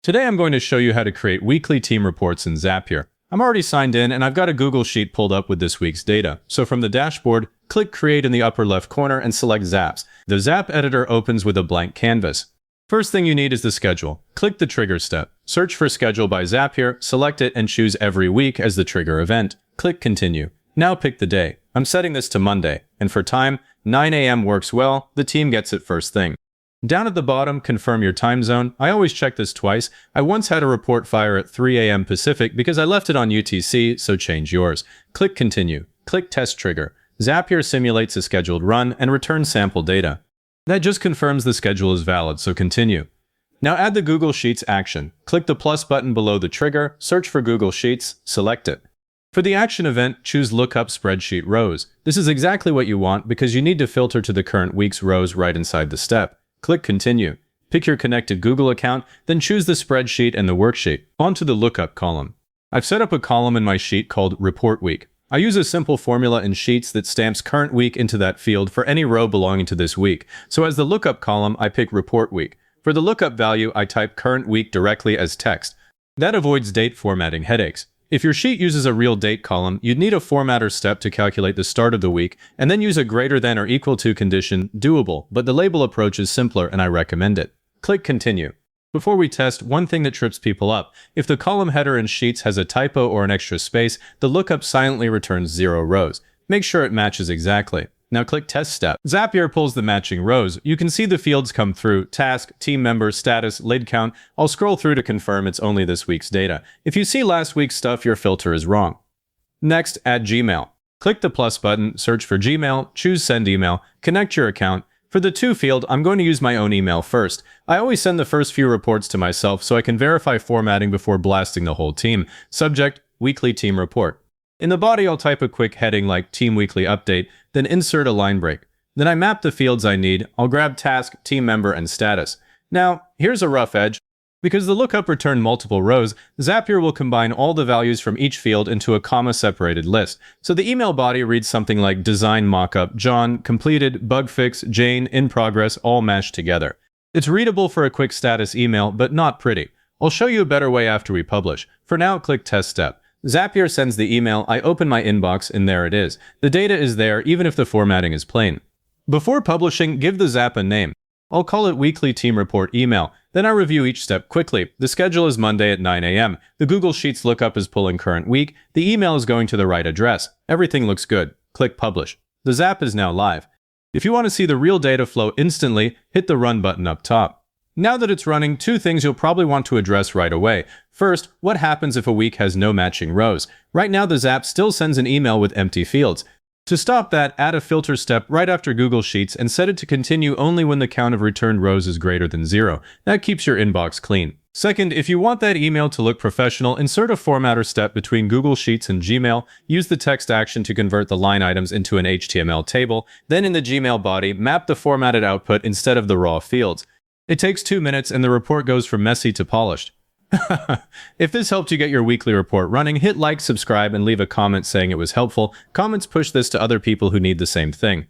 Today I'm going to show you how to create weekly team reports in Zapier. I'm already signed in and I've got a Google Sheet pulled up with this week's data. So from the dashboard, click Create in the upper left corner and select Zaps. The Zap editor opens with a blank canvas. First thing you need is the schedule. Click the trigger step. Search for Schedule by Zapier, select it and choose every week as the trigger event. Click Continue. Now pick the day. I'm setting this to Monday. And for time, 9 a.m. works well. The team gets it first thing. Down at the bottom, confirm your time zone. I always check this twice. I once had a report fire at 3 a.m. Pacific because I left it on UTC, so change yours. Click Continue. Click Test Trigger. Zapier simulates a scheduled run and returns sample data. That just confirms the schedule is valid, so continue. Now add the Google Sheets action. Click the plus button below the trigger, search for Google Sheets, select it. For the action event, choose Lookup Spreadsheet Rows. This is exactly what you want because you need to filter to the current week's rows right inside the step. Click Continue. Pick your connected Google account, then choose the spreadsheet and the worksheet. Onto the Lookup column. I've set up a column in my sheet called Report Week. I use a simple formula in Sheets that stamps current week into that field for any row belonging to this week. So as the Lookup column, I pick Report Week. For the lookup value, I type current week directly as text. That avoids date formatting headaches. If your sheet uses a real date column, you'd need a formatter step to calculate the start of the week, and then use a greater than or equal to condition, doable, but the label approach is simpler and I recommend it. Click Continue. Before we test, one thing that trips people up. If the column header in Sheets has a typo or an extra space, the lookup silently returns 0 rows. Make sure it matches exactly. Now click Test Step. Zapier pulls the matching rows. You can see the fields come through: task, team member, status, lead count. I'll scroll through to confirm it's only this week's data. If you see last week's stuff, your filter is wrong. Next, add Gmail. Click the plus button, search for Gmail, choose Send Email, connect your account. For the To field, I'm going to use my own email first. I always send the first few reports to myself so I can verify formatting before blasting the whole team. Subject, Weekly Team Report. In the body, I'll type a quick heading like Team Weekly Update, then insert a line break. Then I map the fields I need. I'll grab Task, Team Member, and Status. Now, here's a rough edge. Because the lookup returned multiple rows, Zapier will combine all the values from each field into a comma-separated list. So the email body reads something like Design Mockup, John, Completed, Bug Fix, Jane, In Progress, all mashed together. It's readable for a quick status email, but not pretty. I'll show you a better way after we publish. For now, click Test Step. Zapier sends the email, I open my inbox, and there it is. The data is there, even if the formatting is plain. Before publishing, give the Zap a name. I'll call it Weekly Team Report Email. Then I review each step quickly. The schedule is Monday at 9 a.m. The Google Sheets lookup is pulling current week. The email is going to the right address. Everything looks good. Click Publish. The Zap is now live. If you want to see the real data flow instantly, hit the Run button up top. Now that it's running, 2 things you'll probably want to address right away. First, what happens if a week has no matching rows? Right now, the Zap still sends an email with empty fields. To stop that, add a filter step right after Google Sheets and set it to continue only when the count of returned rows is greater than 0. That keeps your inbox clean. Second, if you want that email to look professional, insert a formatter step between Google Sheets and Gmail. Use the text action to convert the line items into an HTML table. Then in the Gmail body, map the formatted output instead of the raw fields. It takes 2 minutes and the report goes from messy to polished. If this helped you get your weekly report running, hit like, subscribe, and leave a comment saying it was helpful. Comments push this to other people who need the same thing.